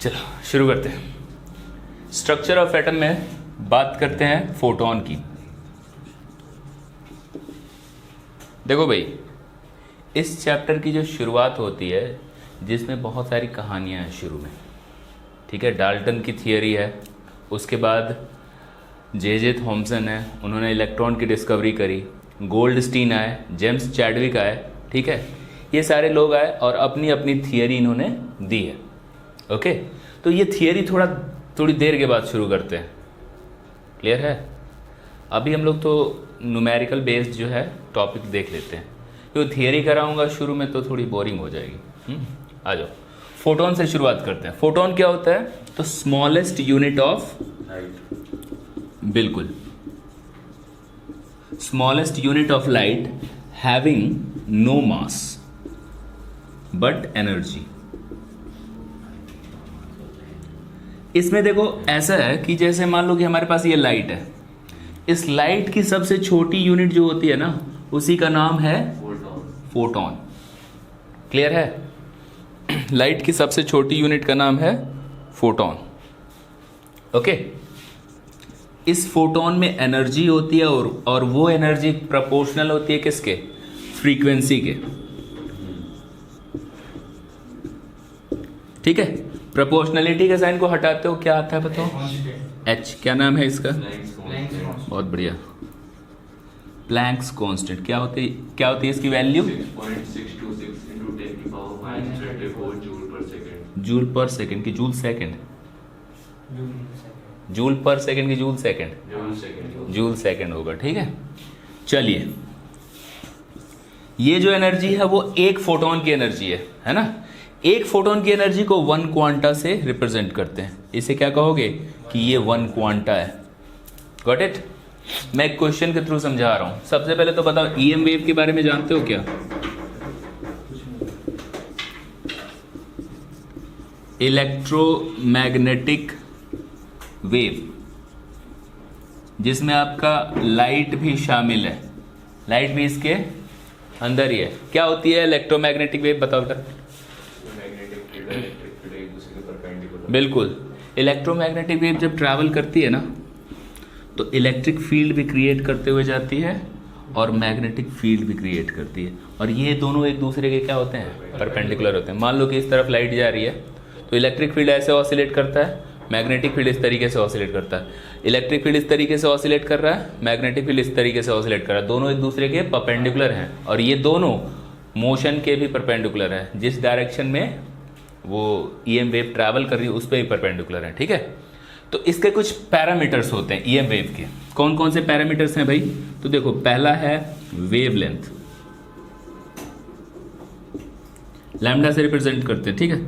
चलो शुरू करते हैं। स्ट्रक्चर ऑफ एटम में बात करते हैं फोटोन की। देखो भाई, इस चैप्टर की जो शुरुआत होती है जिसमें बहुत सारी कहानियां हैं शुरू में, ठीक है। डाल्टन की थियरी है, उसके बाद जे थॉमसन है, उन्होंने इलेक्ट्रॉन की डिस्कवरी करी, गोल्डस्टीन आए, जेम्स चैडविक आए, ठीक है। ये सारे लोग आए और अपनी अपनी थियरी इन्होंने दी है। ओके, तो ये थियरी थोड़ी देर के बाद शुरू करते हैं। क्लियर है? अभी हम लोग तो न्यूमेरिकल बेस्ड जो है टॉपिक देख लेते हैं, क्योंकि थियरी कराऊंगा शुरू में तो थोड़ी बोरिंग हो जाएगी। आ जाओ, फोटोन से शुरुआत करते हैं। फोटोन क्या होता है? तो स्मॉलेस्ट यूनिट ऑफ लाइट, बिल्कुल, smallest unit of light having no mass but energy. इसमें देखो ऐसा है कि जैसे मान लो कि हमारे पास ये लाइट है, इस लाइट की सबसे छोटी यूनिट जो होती है ना, उसी का नाम है फोटोन। क्लियर है? लाइट की सबसे छोटी यूनिट का नाम है फोटोन। ओके, इस फोटोन में एनर्जी होती है और वो एनर्जी प्रोपोर्शनल होती है किसके? फ्रीक्वेंसी के। ठीक है, प्रोपोर्शनलिटी के साइन को हटाते हो क्या आता है बताओ? एच। क्या नाम है इसका? बहुत बढ़िया, प्लैंक्स कांस्टेंट। क्या होती है इसकी वैल्यू? 6.626 into 10 की power -34 joule per second. Joule per second की joule second? Joule per second की जूल सेकंड? जूल सेकंड होगा। ठीक है, चलिए, ये जो एनर्जी है वो एक फोटोन की एनर्जी है ना। एक फोटोन की एनर्जी को 1 क्वांटा से रिप्रेजेंट करते हैं। इसे क्या कहोगे? कि ये 1 क्वांटा है। Got it? मैं एक क्वेश्चन के थ्रू समझा रहा हूं। सबसे पहले तो बताओ, ईएम वेव के बारे में जानते हो क्या? इलेक्ट्रोमैग्नेटिक वेव, जिसमें आपका लाइट भी शामिल है। लाइट भी इसके अंदर ही है। क्या होती है इलेक्ट्रोमैग्नेटिक वेव? बताओ बेटा। बिल्कुल, इलेक्ट्रोमैग्नेटिक वेव जब ट्रैवल करती है ना, तो इलेक्ट्रिक फील्ड भी क्रिएट करते हुए जाती है और मैग्नेटिक फील्ड भी क्रिएट करती है, और ये दोनों एक दूसरे के क्या होते हैं? परपेंडिकुलर होते हैं। मान लो कि इस तरफ लाइट जा रही है तो इलेक्ट्रिक फील्ड ऐसे ऑसिलेट करता है, मैग्नेटिक फील्ड इस तरीके से ऑसिलेट करता है। इलेक्ट्रिक फील्ड इस तरीके से ऑसिलेट कर रहा है, मैग्नेटिक फील्ड इस तरीके से ऑसिलेट कर रहा है। दोनों एक दूसरे के परपेंडिकुलर हैं, और ये दोनों मोशन के भी परपेंडिकुलर हैं। जिस डायरेक्शन में वो ईएम वेव ट्रैवल कर रही है उस पर ही परपेंडिकुलर है। ठीक है, तो इसके कुछ पैरामीटर्स होते हैं ईएम वेव के। कौन कौन से पैरामीटर्स हैं भाई? तो देखो, पहला है वेवलेंथ, लैम्डा से रिप्रेजेंट करते हैं। ठीक है,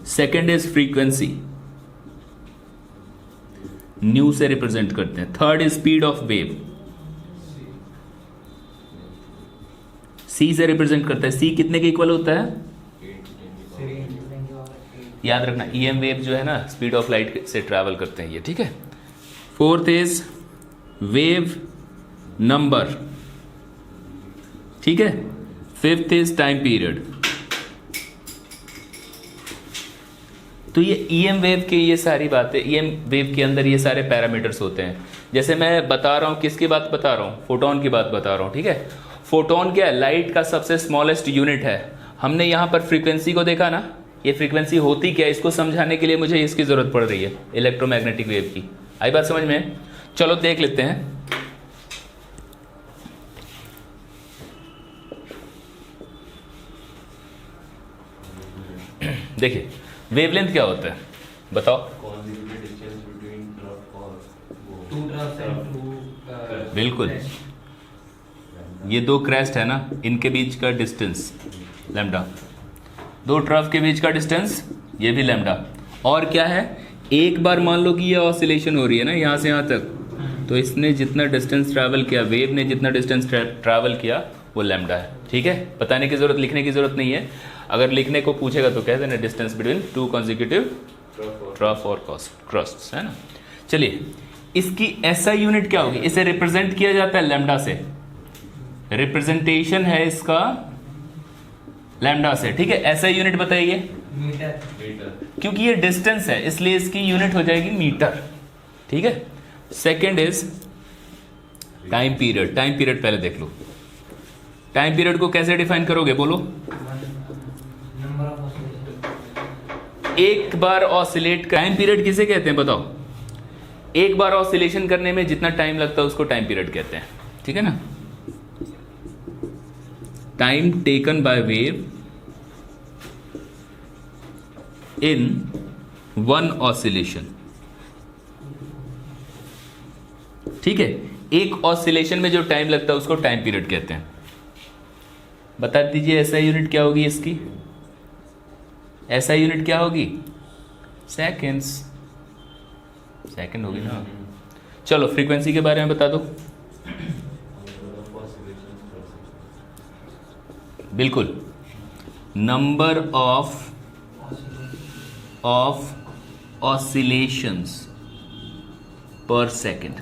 सेकंड इज फ्रीक्वेंसी, न्यू से रिप्रेजेंट करते हैं। Third is speed of wave, c से रिप्रेजेंट करते हैं। सी कितने के इक्वल होता है? याद रखना, ईएम वेव जो है ना, स्पीड ऑफ लाइट से ट्रैवल करते हैं ये। ठीक है, फोर्थ इज वेव नंबर, ठीक है। Fifth is time period. तो ये ईएम वेव के ये सारी बातें, ईएम वेव के अंदर ये सारे पैरामीटर्स होते हैं। जैसे मैं बता रहा हूं, किसकी बात बता रहा हूं? फोटोन की बात बता रहा हूं। ठीक है, फोटोन क्या है? लाइट का सबसे स्मॉलेस्ट यूनिट है। हमने यहां पर फ्रीक्वेंसी को देखा ना, ये फ्रीक्वेंसी होती क्या है, इसको समझाने के लिए मुझे इसकी जरूरत पड़ रही है, इलेक्ट्रोमैग्नेटिक वेव की। आई बात समझ में? चलो देख लेते हैं। देखिए, वेवलेंथ क्या होता है बताओ? बिल्कुल, ये दो क्रेस्ट है ना, इनके बीच का डिस्टेंस लैम्डा। दो ट्रफ के बीच का डिस्टेंस, ये भी लैम्डा। और क्या है? एक बार मान लो कि ये ऑसिलेशन हो रही है ना यहाँ से यहाँ तक, तो इसने जितना डिस्टेंस ट्रैवल किया, वेव ने जितना डिस्टेंस ट्रैवल किया, वो लैम्डा है। ठीक है, बताने की जरूरत, लिखने की जरूरत नहीं है। अगर लिखने को पूछेगा तो कह देना distance between two consecutive trough और क्रस्ट, है ना। चलिए, इसकी एसआई यूनिट क्या होगी? इसे रिप्रेजेंट किया जाता है लैम्डा से, रिप्रेजेंटेशन है इसका लैम्डा से। ठीक है, एसआई यूनिट बताइए। मीटर। मीटर। क्योंकि ये डिस्टेंस है इसलिए इसकी यूनिट हो जाएगी मीटर। ठीक है। Second is time period. Time period पहले देख लो। टाइम पीरियड को कैसे डिफाइन करोगे बोलो? Number of oscillation. एक बार ऑसिलेट, टाइम पीरियड किसे कहते हैं बताओ? एक बार ऑसिलेशन करने में जितना टाइम लगता है उसको टाइम पीरियड कहते हैं। ठीक है ना? Time taken by wave in one oscillation. ठीक है। एक ऑसिलेशन में जो टाइम लगता है उसको टाइम पीरियड कहते हैं। बता दीजिए ऐसा यूनिट क्या होगी इसकी? ऐसा यूनिट क्या होगी? सेकेंड्स। सेकंड होगी ना। चलो फ्रीक्वेंसी के बारे में बता दो। बिल्कुल, नंबर ऑफ ऑसिलेशंस पर सेकंड।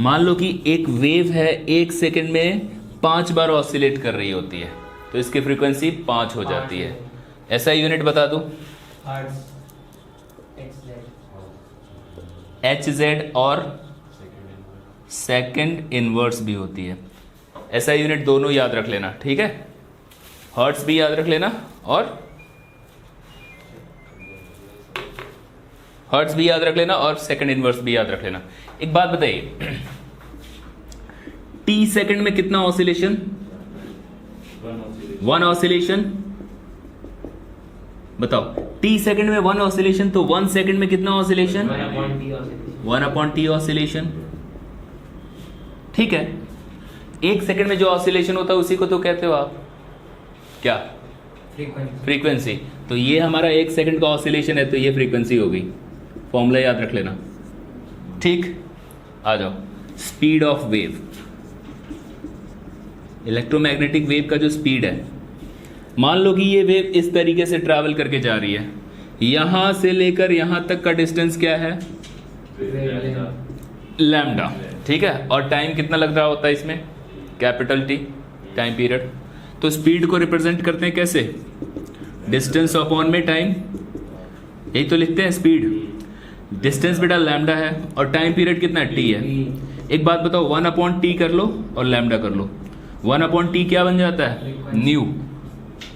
मान लो कि एक वेव है, एक सेकंड में 5 बार ऑसिलेट कर रही होती है, तो इसकी फ्रीक्वेंसी 5 हो जाती है। ऐसा यूनिट बता दो। हर्ट्ज। HZ और सेकंड इनवर्स भी होती है। ऐसा यूनिट दोनों याद रख लेना। ठीक है। हर्ट्ज भी याद रख लेना और हर्ट्ज भी याद रख लेना और सेकंड इनवर्स भी याद रख लेना। एक बात बताइए, T सेकंड में कितना ऑसिलेशन? 1 ऑसिलेशन। बताओ, T सेकंड में 1 ऑसिलेशन, तो 1 सेकंड में कितना ऑसिलेशन? 1/T oscillation. ठीक है। एक सेकंड में जो ऑसिलेशन होता है उसी को तो कहते हो आप क्या? फ्रीक्वेंसी। तो ये हमारा 1 सेकंड का ऑसिलेशन है, तो ये फ्रीक्वेंसी होगी। फॉर्मूला याद रख लेना। ठीक, आ जाओ। Speed of wave. Electromagnetic wave का जो स्पीड है, मान लो कि ये वेव इस तरीके से ट्रैवल करके जा रही है, यहां से लेकर यहां तक का डिस्टेंस क्या है? लैम्डा। ठीक है। और टाइम कितना लग रहा होता है इसमें? Capital T, time period. तो स्पीड को रिप्रेजेंट करते हैं कैसे? डिस्टेंस अपॉन में टाइम। यही तो लिखते हैं स्पीड। डिस्टेंस बेटा लैम्डा है और टाइम पीरियड कितना है? T है। एक बात बताओ, 1/T कर लो और लैम्डा कर लो। 1/T क्या बन जाता है? न्यू।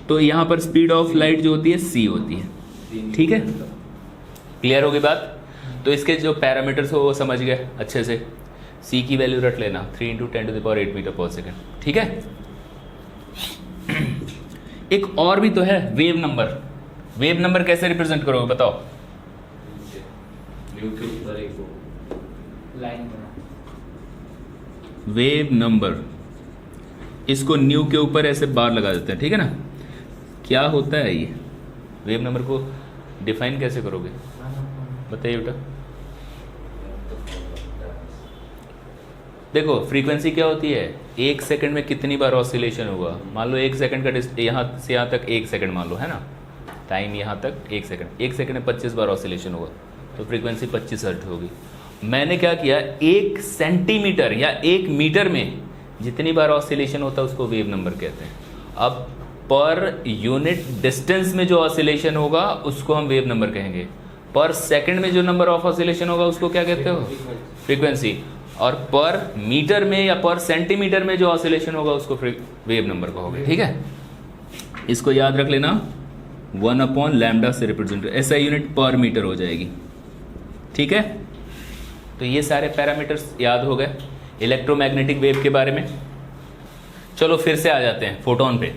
तो यहां पर स्पीड ऑफ लाइट जो होती है C होती है। ठीक है। क्लियर होगी बात? तो इसके जो पैरामीटर्स हो वो समझ गए अच्छे से। C की वैल्यू रख लेना 3 × 10⁸ मीटर पर सेकंड। ठीक है। एक और भी तो है, वेव नंबर। वेव नंबर कैसे रिप्रेजेंट करोगे बताओ? न्यू के ऊपर एक लाइन बना। वेव नंबर, इसको न्यू के ऊपर ऐसे बार लगा देते हैं। ठीक है ना? क्या होता है ये? वेव नंबर को डिफाइन कैसे करोगे बताइए बेटा? देखो फ्रीक्वेंसी क्या होती है? 1 सेकंड में कितनी बार ऑसिलेशन होगा? मान लो 1 सेकंड का यहाँ से यहाँ तक 1 सेकंड मान लो, है ना? टाइम यहाँ तक 1 सेकंड। 1 सेकंड में 25 बार ऑसिलेशन होगा, तो फ्रीक्वेंसी 25 हर्ट्ज होगी। मैंने क्या किया, 1 सेंटीमीटर या 1 मीटर में जितनी बार ऑसिलेशन होता है उसको वेव नंबर कहते हैं। अब पर यूनिट डिस्टेंस में जो ऑसिलेशन होगा उसको हम वेव नंबर कहेंगे। पर सेकंड में जो नंबर ऑफ ऑसिलेशन होगा उसको क्या कहते हो? फ्रीक्वेंसी। और पर मीटर में या पर सेंटीमीटर में जो ऑसिलेशन होगा उसको वेव नंबर कहोगे। ठीक है। इसको याद रख लेना, 1/λ से रिप्रेजेंट, ऐसा यूनिट पर मीटर हो जाएगी। ठीक है। तो ये सारे पैरामीटर्स याद हो गए इलेक्ट्रोमैग्नेटिक वेव के बारे में। चलो फिर से आ जाते हैं फोटोन पे।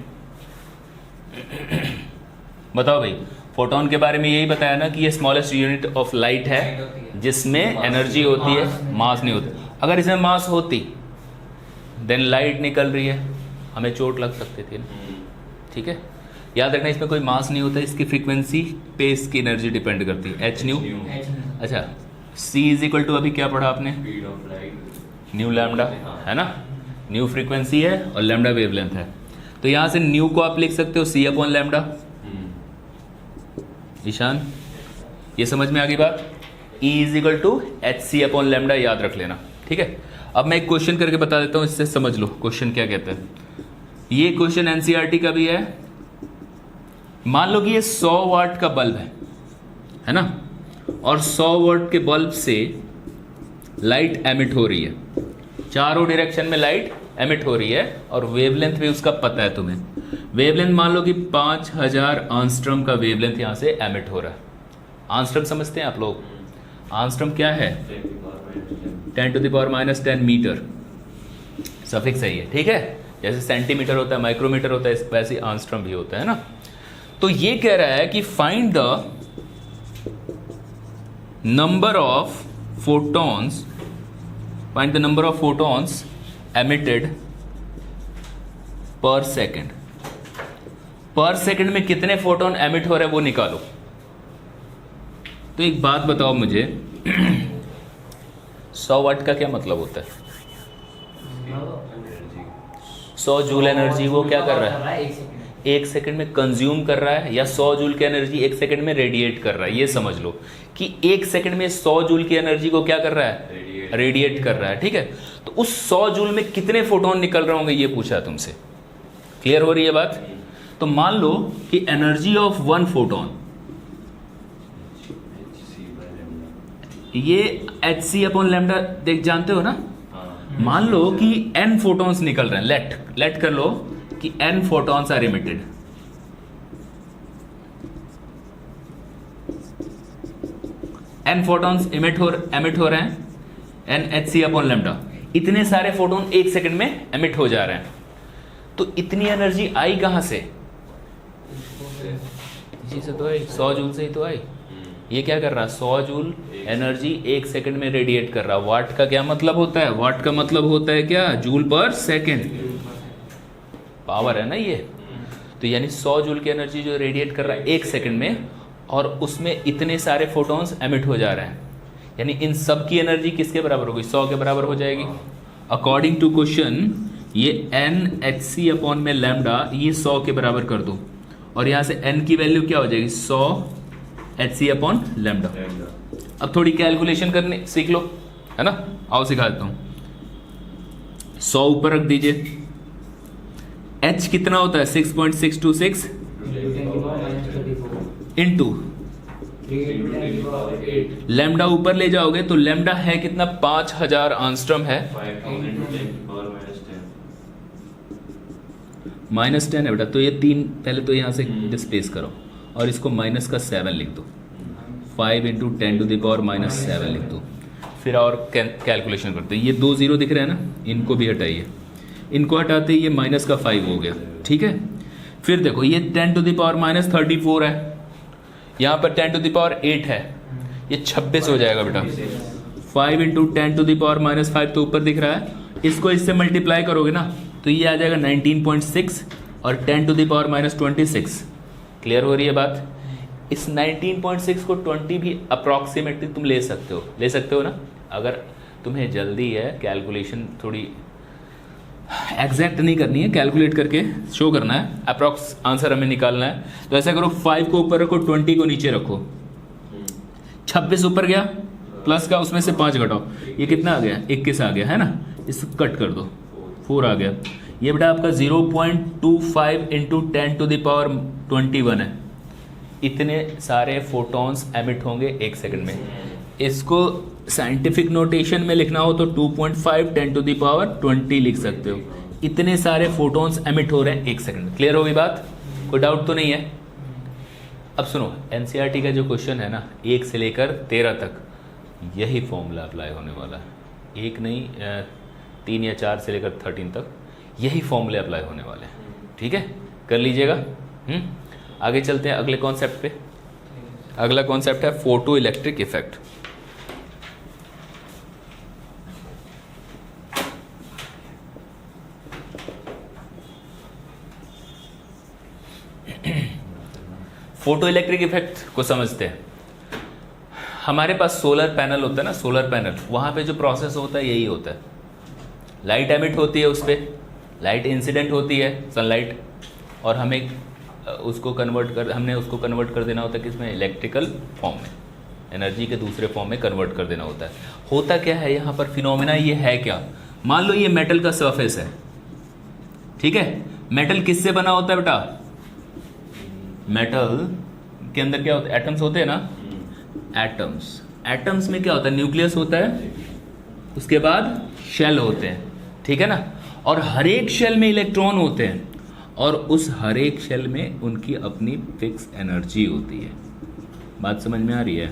बताओ भाई, फोटोन के बारे में यही बताया ना कि ये स्मॉलेस्ट यूनिट ऑफ लाइट है जिसमें एनर्जी होती है, मास नहीं होती। अगर इसमें मास होती देन लाइट निकल रही है, हमें चोट लग सकती थी ना। ठीक है। याद रखना इसमें कोई मास नहीं होता, इसकी फ्रीक्वेंसी पे इसकी एनर्जी डिपेंड करती है, h न्यू। अच्छा, C = अभी क्या पढ़ा आपने? Speed of light, new lambda, है ना? न्यू फ्रीक्वेंसी है और लैम्डा वेवलेंथ है। तो यहां से न्यू को आप लिख सकते हो C/λ। ईशान, ये समझ में आ गई बात? E = hc/λ याद रख लेना। ठीक है। अब मैं एक क्वेश्चन करके बता देता हूं, इससे समझ लो क्वेश्चन क्या कहता है। ये क्वेश्चन NCERT का भी है मान लो कि ये 100 वाट का बल्ब है ना, और 100 वाट के बल्ब से लाइट एमिट हो रही है, चारों डायरेक्शन में लाइट एमिट हो रही है, और वेवलेंथ भी उसका पता है तुम्हें। वेवलेंथ मान लो कि 5000 आंस्ट्रम का वेवलेंथ यहाँ से एमिट हो रहा है। आंस्ट्रम समझते हैं आप लोग? आंस्ट्रम क्या है? 10⁻⁻10 मीटर, सफिक्स सही है, ठीक है। जैसे सेंटीमीटर होता है, माइक्रोमीटर होता है, वैसे आंस्ट्रम भी होता है ना। तो ये कह रहा है कि find the number of photons, find the number of photons emitted पर सेकेंड। पर सेकेंड में कितने फोटोन एमिट हो रहे हैं वो निकालो। तो एक बात बताओ मुझे 100 वाट का क्या मतलब होता है? 100 जूल एनर्जी वो क्या कर रहा है? एक सेकंड में कंज्यूम कर रहा है, या 100 जूल की एनर्जी एक सेकंड में रेडिएट कर रहा है। ये समझ लो कि एक सेकंड में 100 जूल की एनर्जी को क्या कर रहा है? रेडिएट कर रहा है, ठीक है। तो उस 100 जूल में कितने फोटोन निकल रहे होंगे ये पूछा तुमसे। क्लियर हो रही है बात? तो मान लो कि एनर्जी ऑफ 1 फोटोन, ये hc/λ देख जानते हो ना। मान लो कि n फोटॉन्स निकल रहे हैं, लेट कर लो कि n photons are emitted. n photons emit हो रहे हैं, n hc/λ। इतने सारे फोटोन एक सेकंड में एमिट हो जा रहे हैं। तो इतनी एनर्जी आई कहां से? इसी से तो आई, 100 जूल से ही तो आई। ये क्या कर रहा है? 100 जूल एनर्जी एक सेकंड में रेडिएट कर रहा है। वाट का क्या मतलब होता है? वाट का मतलब होता है क्या? जूल पर सेकंड, पावर है ना ये। तो यानी 100 जूल की एनर्जी जो रेडिएट कर रहा है एक सेकंड में, और उसमें इतने सारे फोटॉन्स एमिट हो जा रहे हैं, यानी इन सब की एनर्जी किसके बराबर होगी? 100 के बराबर हो जाएगी। अकॉर्डिंग टू क्वेश्चन ये n/λ ये 100 के बराबर कर दो, और यहां से n की वैल्यू क्या हो जाएगी? 100 hc/λ। अब थोड़ी कैलकुलेशन करनी सीख लो, है ना। आओ सिखा देता हूं। 100 ऊपर रख दीजिए। h कितना होता है? 6.626 इंटू लैम्डा ऊपर ले जाओगे तो लैम्डा है कितना? 5000 आंस्ट्रम है। -10 है बेटा। तो ये 3 पहले तो यहां से डिस्प्लेस करो, और इसको माइनस का 7 लिख दो। 5 × 10⁻⁻7 लिख दो। फिर और कैलकुलेशन करते हैं। ये 2 0 दिख रहे हैं ना, इनको भी हटाइए। इनको हटाते ही ये माइनस का 5 हो गया, ठीक है। फिर देखो ये 10⁻34 है, यहाँ पर 10⁸ है, ये 26 हो जाएगा बेटा। 5 × 10⁻5 तो ऊपर दिख रहा है, इसको इससे मल्टीप्लाई करोगे ना तो ये आ जाएगा 19.6 और 10⁻26। क्लियर हो रही है बात? इस 19.6 को 20 भी अप्रॉक्सीमेटली तुम ले सकते हो ना। अगर तुम्हें जल्दी है, कैलकुलेशन थोड़ी एग्जैक्ट नहीं करनी है, कैलकुलेट करके शो करना है, अप्रॉक्स आंसर हमें निकालना है। तो ऐसा करो, 5 को ऊपर रखो, 20 को नीचे रखो। 26 ऊपर गया, प्लस का उसमें से 5 घटाओ, ये कितना आ गया? 21 आ गया, है ना। इसको कट कर दो, 4 आ गया। ये बेटा आपका 0.25 × 10⁻21 है। इतने सारे फोटॉन्स एमिट होंगे एक सेकंड में। इसको साइंटिफिक नोटेशन में लिखना हो तो 2.5 10⁻20 लिख सकते हो। इतने सारे फोटॉन्स एमिट हो रहे हैं एक सेकंड में। क्लियर होगी बात? कोई डाउट तो नहीं है? अब सुनो, एनसीईआरटी का जो क्वेश्चन है ना, 1 से लेकर 13 तक यही फॉर्मूला अप्लाई होने वाला है। 1 नहीं, 3 या 4 से लेकर 13 तक यही फॉर्मूले अप्लाई होने वाले हैं। ठीक है, कर लीजिएगा। आगे चलते हैं अगले कॉन्सेप्ट पे। अगला कॉन्सेप्ट है photo electric effect. Photo electric effect को समझते हैं। हमारे पास सोलर पैनल होता है ना, सोलर पैनल, वहां पे जो प्रोसेस होता है यही होता है। लाइट एमिट होती है, उस पर लाइट इंसिडेंट होती है, सनलाइट, और हमने उसको कन्वर्ट कर देना होता है किसमें? इलेक्ट्रिकल फॉर्म में, एनर्जी के दूसरे फॉर्म में कन्वर्ट कर देना होता है। होता क्या है यहाँ पर फिनोमेना? ये है क्या? मान लो ये मेटल का सरफेस है, ठीक है। मेटल किससे बना होता है बेटा? मेटल के अंदर क्या होता है, एटम्स होते हैं ना, एटम्स में क्या होता है, न्यूक्लियस होता है, उसके बाद शेल होते हैं, ठीक है ना, और हर एक शेल में इलेक्ट्रॉन होते हैं, और उस हर एक शेल में उनकी अपनी फिक्स एनर्जी होती है। बात समझ में आ रही है?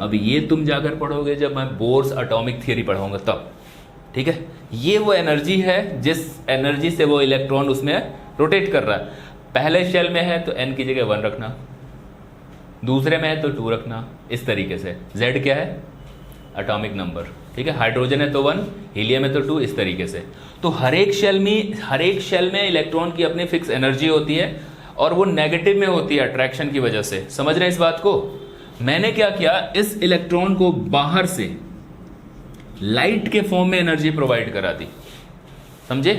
अब ये तुम जाकर पढ़ोगे जब मैं बोर्स एटॉमिक थियरी पढ़ाऊंगा तब, ठीक है। ये वो एनर्जी है जिस एनर्जी से वो इलेक्ट्रॉन उसमें रोटेट कर रहा है। पहले शेल में है तो n की जगह 1 रखना, दूसरे में है तो 2 रखना, इस तरीके से। z क्या है, एटॉमिक नंबर, ठीक है। हाइड्रोजन है तो 1, हीलियम है तो 2, इस तरीके से। तो हर एक शेल में इलेक्ट्रॉन की अपनी फिक्स एनर्जी होती है, और वो नेगेटिव में होती है अट्रैक्शन की वजह से। समझ रहे हैं इस बात को? मैंने क्या किया, इस इलेक्ट्रॉन को बाहर से लाइट के फॉर्म में एनर्जी प्रोवाइड करा दी, समझे?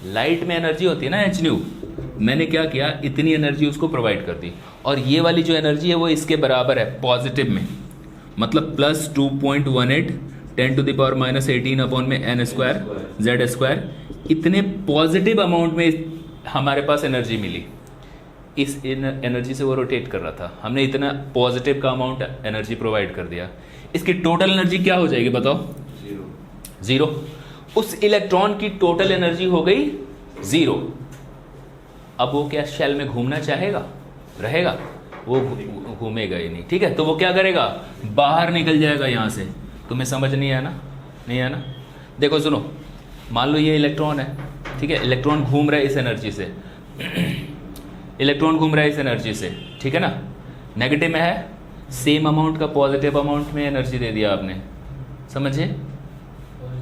लाइट में एनर्जी होती है ना hν, मैंने क्या किया, इतनी एनर्जी उसको प्रोवाइड कर दी, और ये वाली जो एनर्जी है वो इसके बराबर है पॉजिटिव में, मतलब प्लस 2.18 10⁻⁻18 अपॉन में n स्क्वायर z स्क्वायर। इतने पॉजिटिव अमाउंट में हमारे पास एनर्जी मिली। इस एनर्जी से वो रोटेट कर रहा था, हमने इतना पॉजिटिव का अमाउंट एनर्जी प्रोवाइड कर दिया। इसकी टोटल एनर्जी क्या हो जाएगी बताओ? 0। उस इलेक्ट्रॉन की टोटल एनर्जी हो गई 0। अब वो क्या शेल में घूमना चाहेगा, रहेगा? वो घूमेगा ही नहीं, ठीक है। तो वो क्या करेगा, बाहर निकल जाएगा यहाँ से। तुम्हें समझ नहीं आया ना? नहीं आया ना? देखो सुनो, मान लो ये इलेक्ट्रॉन है, ठीक है, इलेक्ट्रॉन घूम रहा है इस एनर्जी से इलेक्ट्रॉन घूम रहा है इस एनर्जी से, ठीक है ना, नेगेटिव में है, सेम अमाउंट का पॉजिटिव अमाउंट में एनर्जी दे दिया आपने, समझे?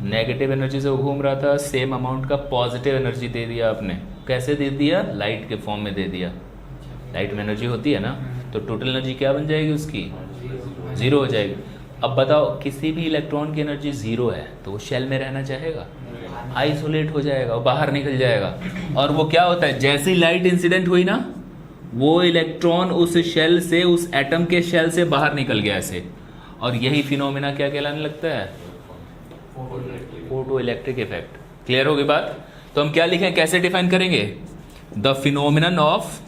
नेगेटिव एनर्जी से वो घूम रहा था, सेम अमाउंट का पॉजिटिव एनर्जी दे दिया आपने। कैसे दे दिया? लाइट के फॉर्म में दे दिया। लाइट में एनर्जी होती है ना, तो टोटल एनर्जी क्या बन जाएगी उसकी? 0 हो जाएगी। अब बताओ, किसी भी इलेक्ट्रॉन की एनर्जी 0 है तो वो शेल में रहना चाहेगा? आइसोलेट हो जाएगा, वो बाहर निकल जाएगा। और वो क्या होता है, जैसे ही लाइट इंसिडेंट हुई ना, वो इलेक्ट्रॉन उस शेल से, उस एटम के शेल से बाहर निकल गया ऐसे। और यही फिनोमेना क्या कहलाने लगता है? Photo electric effect. क्लियर होगी बात? तो हम क्या लिखें, कैसे डिफाइन करेंगे? The phenomenon of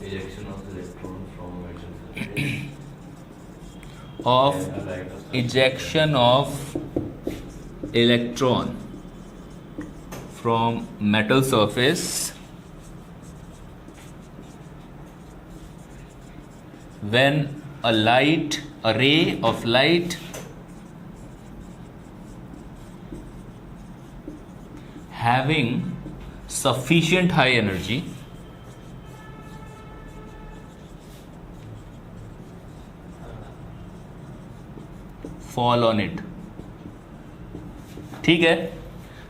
ejection of electron from metal surface when a ray of light having sufficient high energy fall on it। ठीक है,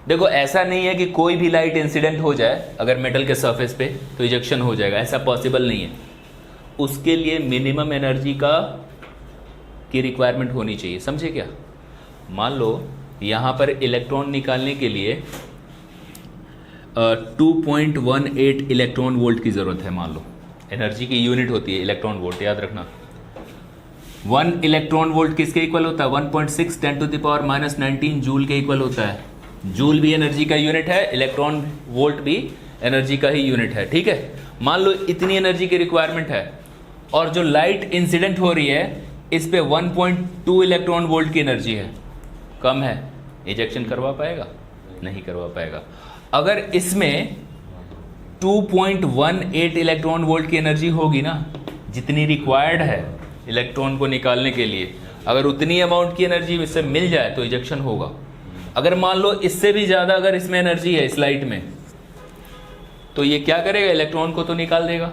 देखो ऐसा नहीं है कि कोई भी लाइट इंसिडेंट हो जाए अगर मेटल के सरफेस पे तो इजेक्शन हो जाएगा, ऐसा पॉसिबल नहीं है। उसके लिए मिनिमम एनर्जी की रिक्वायरमेंट होनी चाहिए, समझे क्या? मान लो यहाँ पर इलेक्ट्रॉन निकालने के लिए 2.18 इलेक्ट्रॉन वोल्ट की ज़रूरत है। मान लो एनर्जी की यूनिट होती है इलेक्ट्रॉन वोल्ट, याद रखना। 1 इलेक्ट्रॉन वोल्ट किसके इक्वल होता है? 1.6 10⁻⁻19 जूल के इक्वल होता है। जूल भी एनर्जी का यूनिट है, इलेक्ट्रॉन वोल्ट भी एनर्जी का ही यूनिट है, ठीक है। मान लो इतनी एनर्जी की रिक्वायरमेंट है, और जो लाइट इंसिडेंट हो रही है इस पे 1.2 इलेक्ट्रॉन वोल्ट की एनर्जी है, कम है, इजेक्शन करवा पाएगा? नहीं करवा पाएगा। अगर इसमें 2.18 इलेक्ट्रॉन वोल्ट की एनर्जी होगी ना, जितनी रिक्वायर्ड है इलेक्ट्रॉन को निकालने के लिए, अगर उतनी अमाउंट की एनर्जी इससे मिल जाए तो इजेक्शन होगा। अगर मान लो इससे भी ज़्यादा अगर इसमें एनर्जी है इस लाइट में, तो ये क्या करेगा? इलेक्ट्रॉन को तो निकाल देगा,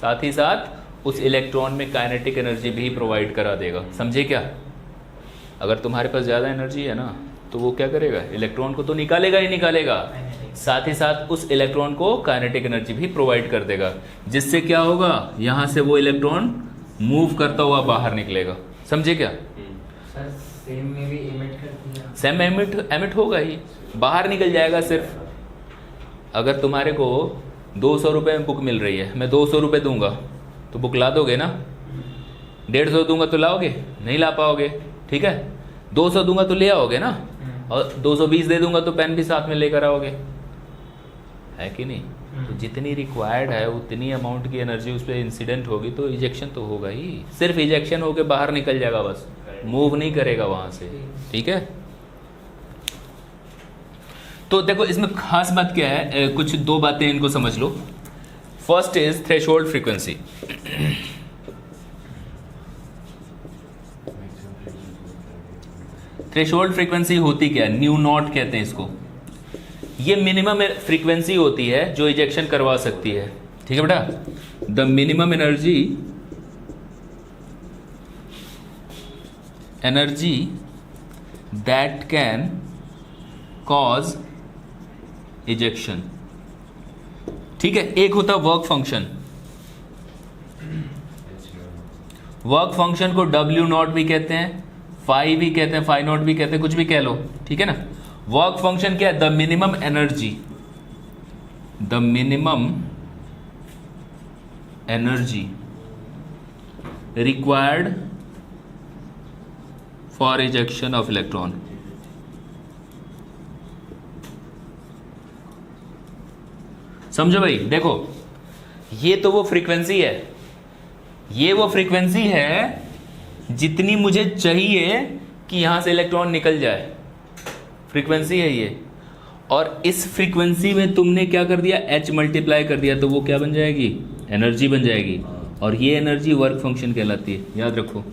साथ ही साथ उस इलेक्ट्रॉन में काइनेटिक एनर्जी भी प्रोवाइड करा देगा, समझे क्या? अगर तुम्हारे पास ज़्यादा एनर्जी है ना, तो वो क्या करेगा? इलेक्ट्रॉन को तो निकालेगा ही निकालेगा, साथ ही साथ उस इलेक्ट्रॉन को काइनेटिक एनर्जी भी प्रोवाइड कर देगा, जिससे क्या होगा? यहाँ से वो इलेक्ट्रॉन मूव करता हुआ बाहर निकलेगा, समझे क्या? सर सेम में भी एमिट करती है। सेम एमिट होगा ही, बाहर निकल जाएगा सिर्फ। अगर तुम्हारे को 200 रुपये में बुक मिल रही है, मैं 200 रुपये दूंगा तो बुक ला दोगे ना? 150 दूंगा तो लाओगे? नहीं ला पाओगे, ठीक है। 200 दूंगा तो ले आओगे ना, और 220 दे दूंगा तो पेन भी साथ में लेकर आओगे, है कि नहीं? तो जितनी रिक्वायर्ड है उतनी अमाउंट की एनर्जी उस पर इंसिडेंट होगी, तो इजेक्शन तो होगा ही। सिर्फ इजेक्शन होके बाहर निकल जाएगा, बस मूव नहीं करेगा वहाँ से, ठीक है। तो देखो इसमें खास बात क्या है, कुछ दो बातें इनको समझ लो। First is threshold frequency. Threshold frequency होती क्या है, न्यू नॉट कहते हैं इसको। ये मिनिमम फ्रीक्वेंसी होती है जो इजेक्शन करवा सकती है, ठीक है बेटा। The minimum energy that can cause ejection, ठीक है। एक होता वर्क फंक्शन, वर्क फंक्शन को W नॉट भी कहते हैं, फाई भी कहते हैं, फाई नॉट भी कहते हैं, कुछ भी कह लो, ठीक है ना। वर्क फंक्शन क्या है, the minimum energy required for ejection of electron. समझो भाई, देखो ये तो वो फ्रीक्वेंसी है, ये वो फ्रीक्वेंसी है जितनी मुझे चाहिए कि यहां से इलेक्ट्रॉन निकल जाए, फ्रीक्वेंसी है ये। और इस फ्रीक्वेंसी में तुमने क्या कर दिया, H मल्टीप्लाई कर दिया, तो वो क्या बन जाएगी, एनर्जी बन जाएगी। और ये एनर्जी वर्क फंक्शन कहलाती है, याद रखो,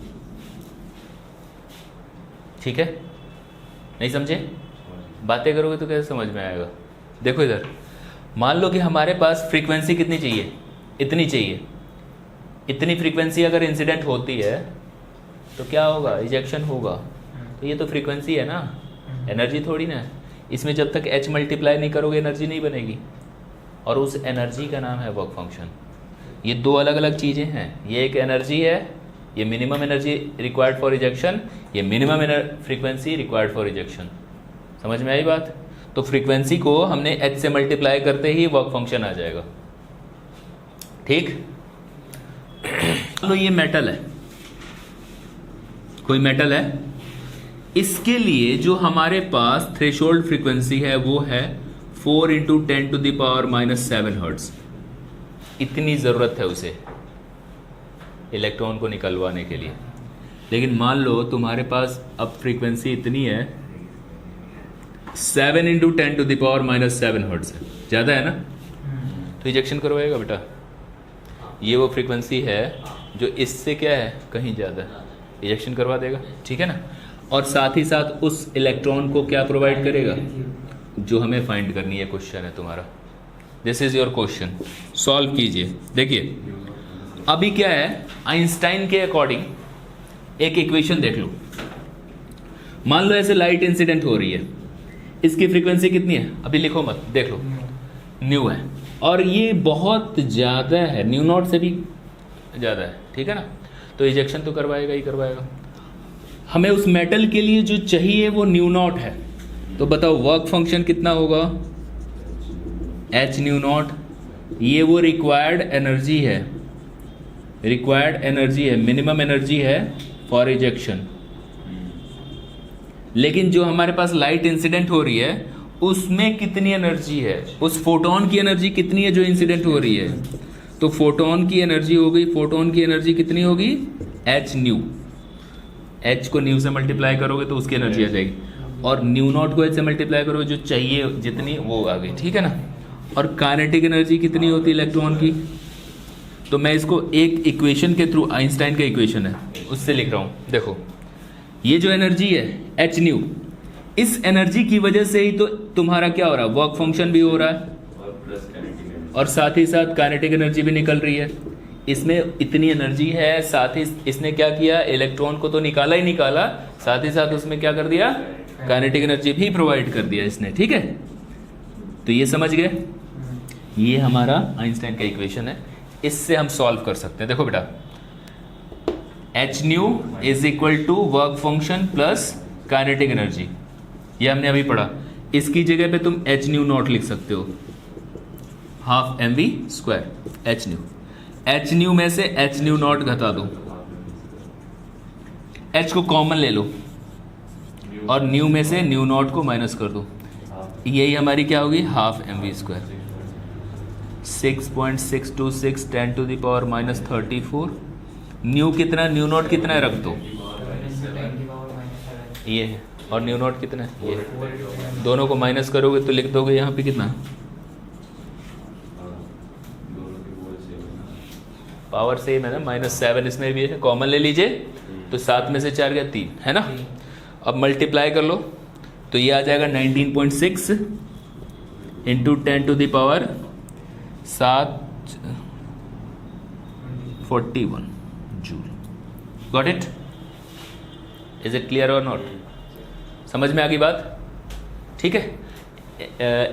ठीक है। नहीं समझे, बातें करोगे तो कैसे समझ में आएगा। देखो इधर, मान लो कि हमारे पास फ्रीक्वेंसी कितनी चाहिए, इतनी चाहिए। इतनी फ्रीक्वेंसी अगर इंसिडेंट होती है तो क्या होगा, इजेक्शन होगा। तो ये तो फ्रीक्वेंसी है ना, एनर्जी थोड़ी ना। इसमें जब तक H मल्टीप्लाई नहीं करोगे एनर्जी नहीं बनेगी, और उस एनर्जी का नाम है वर्क फंक्शन। ये दो अलग अलग चीज़ें हैं, ये एक एनर्जी है, ये minimum energy required for ejection, ये minimum frequency required for ejection. समझ में आई बात। तो फ्रीक्वेंसी को हमने H से मल्टीप्लाई करते ही वर्क फंक्शन आ जाएगा, ठीक। चलो ये मेटल है, कोई मेटल है, इसके लिए जो हमारे पास थ्रेशोल्ड फ्रीक्वेंसी है वो है 4 × 10⁻⁻7 हर्ट्ज। इतनी ज़रूरत है उसे इलेक्ट्रॉन को निकलवाने के लिए। लेकिन मान लो तुम्हारे पास अब फ्रीक्वेंसी इतनी है 7 × 10⁻⁻7 हर्ट्ज है, ज़्यादा है ना, तो इजेक्शन करवाएगा बेटा। ये वो फ्रीक्वेंसी है जो इससे क्या है, कहीं ज़्यादा, इजेक्शन करवा देगा, ठीक है ना। और साथ ही साथ उस इलेक्ट्रॉन को क्या प्रोवाइड करेगा, जो हमें फाइंड करनी है, क्वेश्चन है तुम्हारा। This is your question, solve कीजिए। देखिए अभी क्या है, आइंस्टाइन के अकॉर्डिंग एक इक्वेशन देख लो। मान लो ऐसे लाइट इंसिडेंट हो रही है, इसकी फ्रीक्वेंसी कितनी है, अभी लिखो मत, देख लो, न्यू है, और ये बहुत ज़्यादा है, न्यू नॉट से भी ज़्यादा है, ठीक है ना। तो इजेक्शन तो करवाएगा ही करवाएगा। हमें उस मेटल के लिए जो चाहिए वो न्यू नॉट है, तो बताओ वर्क फंक्शन कितना होगा, H न्यू नॉट। ये वो रिक्वायर्ड एनर्जी है, मिनिमम एनर्जी है फॉर इजेक्शन। लेकिन जो हमारे पास लाइट इंसिडेंट हो रही है उसमें कितनी एनर्जी है, उस फोटोन की एनर्जी कितनी है जो इंसिडेंट हो रही है, तो फोटोन की एनर्जी हो गई, फोटोन की एनर्जी कितनी होगी, H न्यू। H को न्यू से मल्टीप्लाई करोगे तो उसकी एनर्जी आ जाएगी, और न्यू नॉट को H से मल्टीप्लाई करोगे जो चाहिए जितनी वो आ गई, ठीक है ना। और काइनेटिक एनर्जी कितनी होती है इलेक्ट्रॉन की, तो मैं इसको एक इक्वेशन के थ्रू, आइंस्टाइन का इक्वेशन है उससे लिख रहा हूँ। देखो ये जो एनर्जी है H न्यू, इस एनर्जी की वजह से ही तो तुम्हारा क्या हो रहा है, वर्क फंक्शन भी हो रहा है और साथ ही साथ काइनेटिक एनर्जी भी निकल रही है। इसमें इतनी एनर्जी है, साथ ही इसने क्या किया, इलेक्ट्रॉन को तो निकाला ही निकाला, साथ ही साथ उसमें क्या कर दिया, काइनेटिक एनर्जी भी प्रोवाइड कर दिया इसने, ठीक है। तो ये समझ गए, ये हमारा आइंस्टाइन का इक्वेशन है, इससे हम सॉल्व कर सकते हैं। देखो बेटा, H nu is equal to work function plus kinetic energy, ये हमने अभी पढ़ा। इसकी जगह पे तुम H न्यू नॉट लिख सकते हो, half mv² H new. H new में से H न्यू नॉट घटा दो, H को कॉमन ले लो और न्यू में से न्यू नॉट को माइनस कर दो, यही हमारी क्या होगी, half mv²। 6.626 10 to the power minus 34। Nu कितना, न्यू नॉट कितना है, रख दो 10 की पावर -7 ये है, और न्यू नॉट कितना है ये है। दोनों को माइनस करोगे तो लिख दोगे यहाँ पे कितना, पावर सेम है ना, -7 इसमें भी है, कॉमन ले लीजिए तो 7 में से 4 गया 3 है ना। अब मल्टीप्लाई कर लो तो ये आ जाएगा 19.6 into 10 to the power 741 joule. Got it? Is it clear और नॉट? समझ में आ गई बात? ठीक है।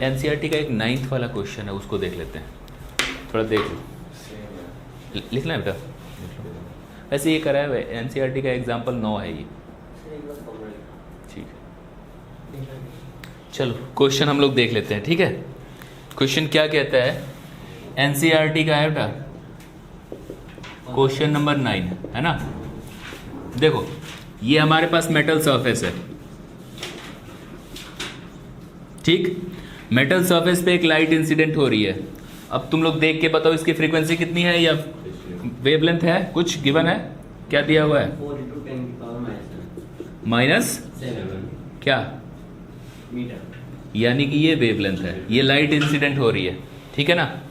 एनसीईआरटी का एक 9th वाला क्वेश्चन है, उसको देख लेते हैं, थोड़ा देख लो। लिखना है बेटा, वैसे ये करा है एनसीईआरटी का एग्जाम्पल 9 है ये, ठीक है। चलो क्वेश्चन हम लोग देख लेते हैं, ठीक है। क्वेश्चन क्या कहता है, एनसीईआरटी का है बेटा क्वेश्चन नंबर 9 है ना। देखो ये हमारे पास मेटल सरफेस है, ठीक। मेटल सरफेस पे एक लाइट इंसिडेंट हो रही है। अब तुम लोग देख के बताओ इसकी फ्रीक्वेंसी कितनी है या वेवलेंथ है, कुछ गिवन है, क्या दिया हुआ है, 4 × 10 की पावर -7 क्या, मीटर, यानी कि ये वेवलेंथ है, ये लाइट इंसिडेंट हो रही है, ठीक है ना।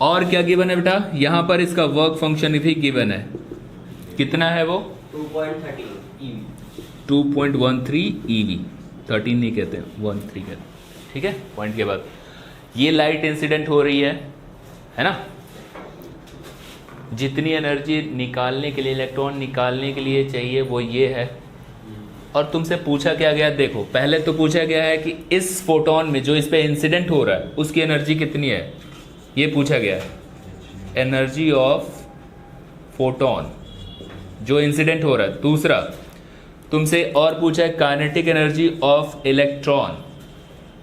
और क्या गिवन है बेटा, यहाँ पर इसका वर्क फंक्शन भी गिवन है, कितना है वो 2.13 eV, 2.13 EV, 13 नहीं कहते 13 कहते हैं, ठीक है। पॉइंट के बाद ये लाइट इंसिडेंट हो रही है ना। जितनी एनर्जी निकालने के लिए, इलेक्ट्रॉन निकालने के लिए चाहिए वो ये है। और तुमसे पूछा क्या गया, देखो पहले तो पूछा गया है कि इस फोटोन में जो इस पे इंसिडेंट हो रहा है उसकी एनर्जी कितनी है, ये पूछा गया है। एनर्जी ऑफ फोटोन जो इंसिडेंट हो रहा है। दूसरा तुमसे और पूछा है काइनेटिक एनर्जी ऑफ इलेक्ट्रॉन,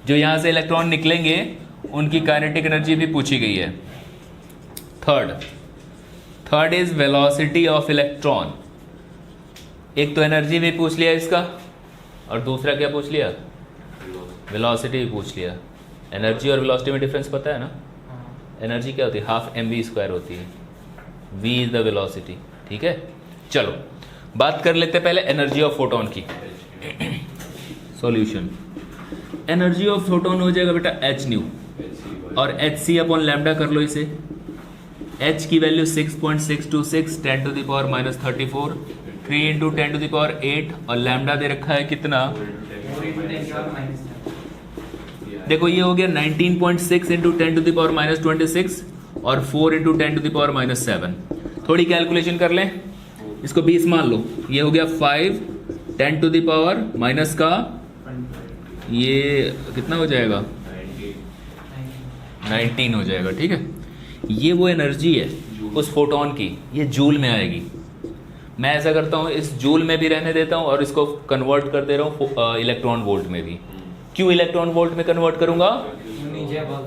जो यहाँ से इलेक्ट्रॉन निकलेंगे उनकी काइनेटिक एनर्जी भी पूछी गई है। Third is velocity of electron. एक तो एनर्जी भी पूछ लिया इसका, और दूसरा क्या पूछ लिया, वेलोसिटी भी पूछ लिया। एनर्जी और वेलोसिटी में डिफरेंस पता है ना, एनर्जी क्या होती है, ½ mv² होती है, v इज द वेलोसिटी, ठीक है। चलो बात कर लेते हैं पहले एनर्जी ऑफ फोटोन की। सॉल्यूशन, एनर्जी ऑफ फोटोन हो जाएगा बेटा h न्यू, और hc/λ कर लो इसे। h की value 6.626 10 to the power -34, 3 × 10 to the power 8, और लैम्डा दे रखा है कितना, 4 × 10 की पावर -7, देखो ये हो गया 19.6 × 10 टू द पावर -26 और 4 × 10 टू द पावर -7। थोड़ी कैलकुलेशन कर लें, इसको 20 मान लो, ये हो गया 5 10 टू द पावर माइनस का ये कितना हो जाएगा, 19 हो जाएगा, ठीक है। ये वो एनर्जी है उस फोटोन की, ये जूल में आएगी। मैं ऐसा करता हूँ, इस जूल में भी रहने देता हूँ और इसको कन्वर्ट कर दे रहा हूँ इलेक्ट्रॉन वोल्ट में भी। क्यों इलेक्ट्रॉन वोल्ट में कन्वर्ट करूँगा,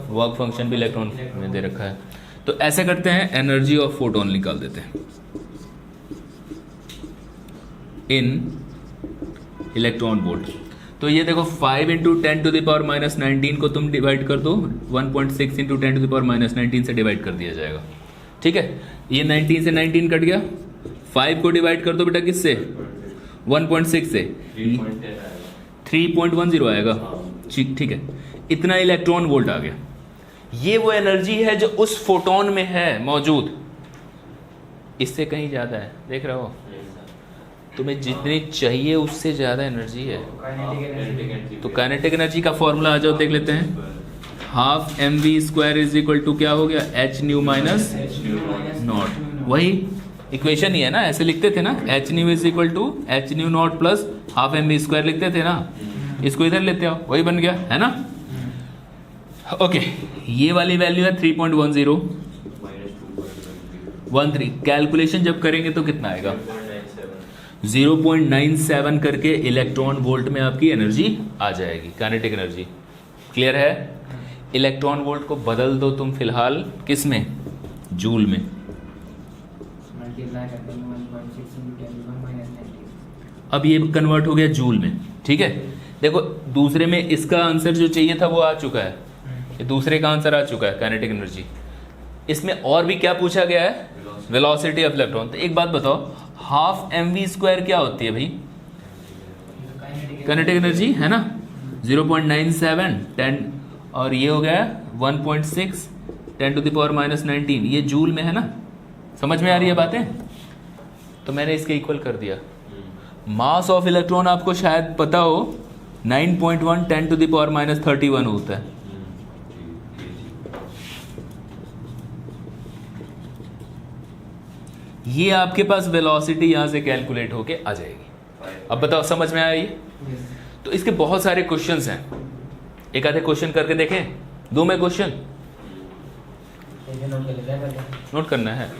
वर्क फंक्शन भी इलेक्ट्रॉन में दे रखा है। तो ऐसे करते हैं, एनर्जी ऑफ फोटोन निकाल देते हैं इन इलेक्ट्रॉन वोल्ट। तो ये देखो 5 × 10 टू द पावर -19 को तुम डिवाइड कर दो, 1.6 × 10 टू द पावर -19 से डिवाइड कर दिया जाएगा, ठीक है। ये 19 से 19 कट गया, 5 को डिवाइड कर दो बेटा किससे, 1.6 से, 3.10 आएगा, ठीक है। इतना इलेक्ट्रॉन वोल्ट आ गया। ये वो एनर्जी है जो उस फोटोन में है मौजूद, इससे कहीं ज़्यादा है, देख रहे हो, तुम्हें जितनी चाहिए उससे ज़्यादा एनर्जी है। तो काइनेटिक एनर्जी का फॉर्मूला आ जाओ, देख लेते हैं। ½ mv² = क्या हो गया, h न्यू माइनस नॉट, वही इक्वेशन ही है ना, ऐसे लिखते थे ना, h new = h new not plus ½ mv² लिखते थे ना, इसको इधर लेते आओ, वही बन गया है ना। ओके, ये वाली वैल्यू है 3.13। कैलकुलेशन जब करेंगे तो कितना आएगा, 0.97 करके इलेक्ट्रॉन वोल्ट में आपकी एनर्जी आ जाएगी, काइनेटिक एनर्जी। क्लियर है? इलेक्ट्रॉन वोल्ट को बदल दो तुम फिलहाल किस में, जूल में। मल्टीप्लाई करते हैं 1.6 × 10⁻⁹ अब ये कन्वर्ट हो गया जूल में, ठीक है। देखो दूसरे में इसका आंसर जो चाहिए था वो आ चुका है, ये दूसरे का आंसर आ चुका है काइनेटिक एनर्जी। इसमें और भी क्या पूछा गया है, वेलोसिटी ऑफ इलेक्ट्रॉन। तो एक बात बताओ, हाफ mv² क्या होती है भाई, काइनेटिक एनर्जी है ना, 0.97 10, और ये हो गया 1.6 10⁻⁻19, ये जूल में है ना, समझ में आ रही है बातें। तो मैंने इसके इक्वल कर दिया। मास ऑफ इलेक्ट्रॉन आपको शायद पता हो 9.1 10⁻31 होता है। ये आपके पास वेलोसिटी यहां से कैलकुलेट होके आ जाएगी। अब बताओ समझ में आया ये। Yes. तो इसके बहुत सारे क्वेश्चंस हैं, एक आधे क्वेश्चन करके देखें, दो में क्वेश्चन नोट कर लेते हैं। नोट करना है।